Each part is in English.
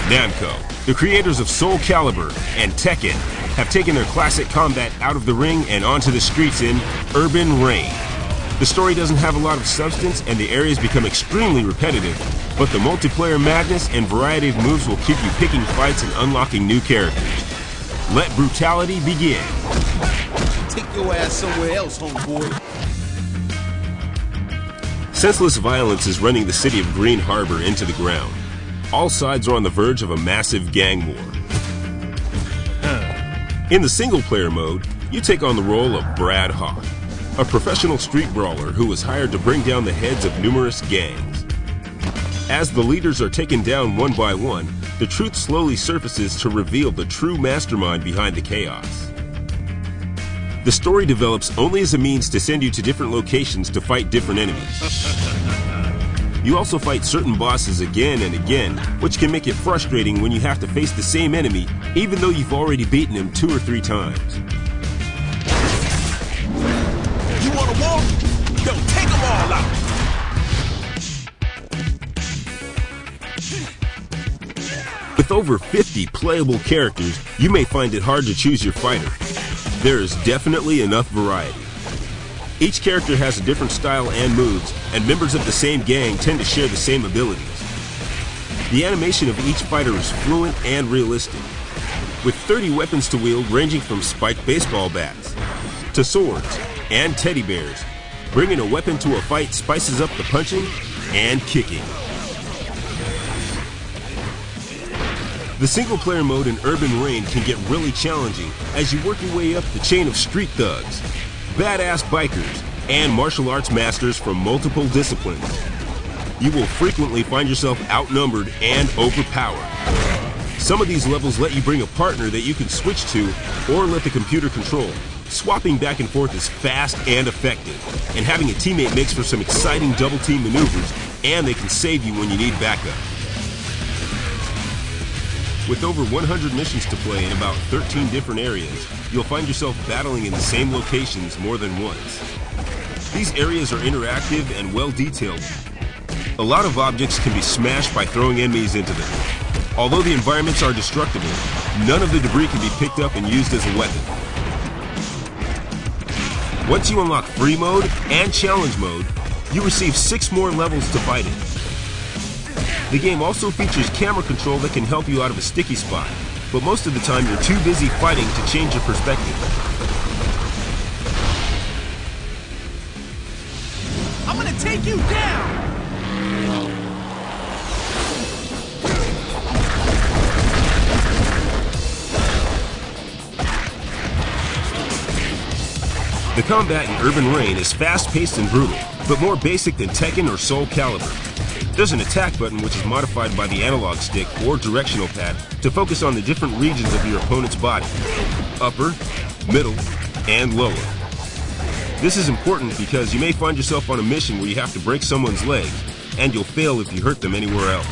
Namco, the creators of Soul Calibur and Tekken, have taken their classic combat out of the ring and onto the streets in Urban Reign. The story doesn't have a lot of substance and the areas become extremely repetitive, but the multiplayer madness and variety of moves will keep you picking fights and unlocking new characters. Let brutality begin. Take your ass somewhere else, homeboy. Senseless violence is running the city of Green Harbor into the ground. All sides are on the verge of a massive gang war. In the single-player mode, you take on the role of Brad Hawk, a professional street brawler who was hired to bring down the heads of numerous gangs. As the leaders are taken down one by one, the truth slowly surfaces to reveal the true mastermind behind the chaos. The story develops only as a means to send you to different locations to fight different enemies. You also fight certain bosses again and again, which can make it frustrating when you have to face the same enemy, even though you've already beaten him 2 or 3 times. You wanna walk? Yo, take them all out! With over 50 playable characters, you may find it hard to choose your fighter. There is definitely enough variety. Each character has a different style and moves, and members of the same gang tend to share the same abilities. The animation of each fighter is fluent and realistic, with 30 weapons to wield ranging from spiked baseball bats to swords and teddy bears. Bringing a weapon to a fight spices up the punching and kicking. The single-player mode in Urban Reign can get really challenging as you work your way up the chain of street thugs, badass bikers, and martial arts masters from multiple disciplines. You will frequently find yourself outnumbered and overpowered. Some of these levels let you bring a partner that you can switch to or let the computer control. Swapping back and forth is fast and effective, and having a teammate makes for some exciting double-team maneuvers, and they can save you when you need backup. With over 100 missions to play in about 13 different areas, you'll find yourself battling in the same locations more than once. These areas are interactive and well detailed. A lot of objects can be smashed by throwing enemies into them. Although the environments are destructible, none of the debris can be picked up and used as a weapon. Once you unlock free mode and challenge mode, you receive 6 more levels to fight in. The game also features camera control that can help you out of a sticky spot, but most of the time you're too busy fighting to change your perspective. I'm gonna take you down! The combat in Urban Reign is fast-paced and brutal, but more basic than Tekken or Soul Calibur. There's an attack button which is modified by the analog stick or directional pad to focus on the different regions of your opponent's body: upper, middle, and lower. This is important because you may find yourself on a mission where you have to break someone's leg, and you'll fail if you hurt them anywhere else.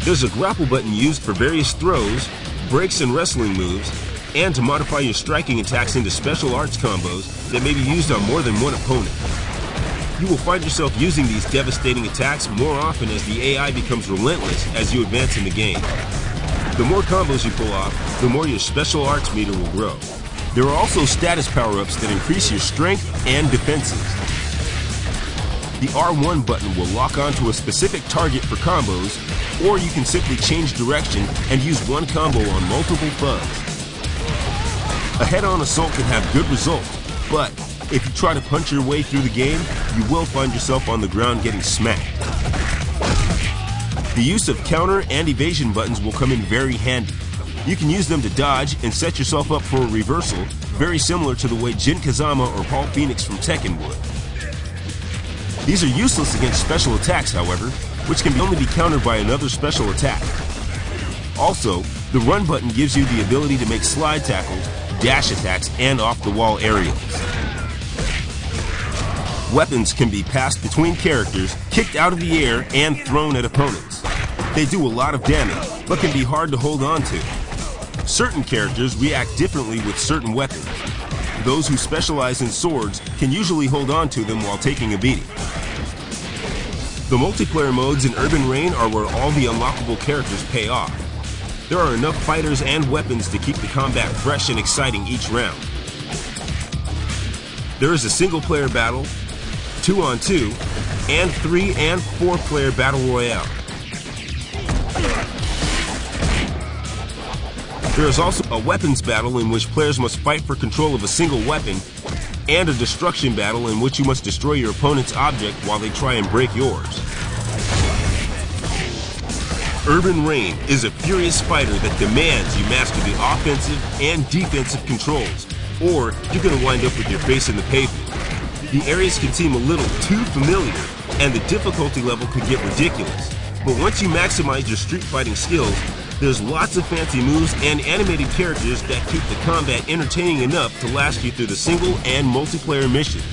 There's a grapple button used for various throws, breaks and wrestling moves, and to modify your striking attacks into special arts combos that may be used on more than one opponent. You will find yourself using these devastating attacks more often as the AI becomes relentless as you advance in the game. The more combos you pull off, the more your special arts meter will grow. There are also status power-ups that increase your strength and defenses. The R1 button will lock onto a specific target for combos, or you can simply change direction and use one combo on multiple thugs. A head-on assault can have good results, but if you try to punch your way through the game, you will find yourself on the ground getting smacked. The use of counter and evasion buttons will come in very handy. You can use them to dodge and set yourself up for a reversal, very similar to the way Jin Kazama or Paul Phoenix from Tekken would. These are useless against special attacks, however, which can only be countered by another special attack. Also, the run button gives you the ability to make slide tackles, dash attacks, and off-the-wall aerials. Weapons can be passed between characters, kicked out of the air, and thrown at opponents. They do a lot of damage, but can be hard to hold on to. Certain characters react differently with certain weapons. Those who specialize in swords can usually hold on to them while taking a beating. The multiplayer modes in Urban Reign are where all the unlockable characters pay off. There are enough fighters and weapons to keep the combat fresh and exciting each round. There is a single-player battle, 2-on-2, and 3- and 4-player battle royale. There is also a weapons battle in which players must fight for control of a single weapon, and a destruction battle in which you must destroy your opponent's object while they try and break yours. Urban Reign is a furious fighter that demands you master the offensive and defensive controls, or you're going to wind up with your face in the pavement. The areas can seem a little too familiar, and the difficulty level could get ridiculous. But once you maximize your street fighting skills, there's lots of fancy moves and animated characters that keep the combat entertaining enough to last you through the single and multiplayer missions.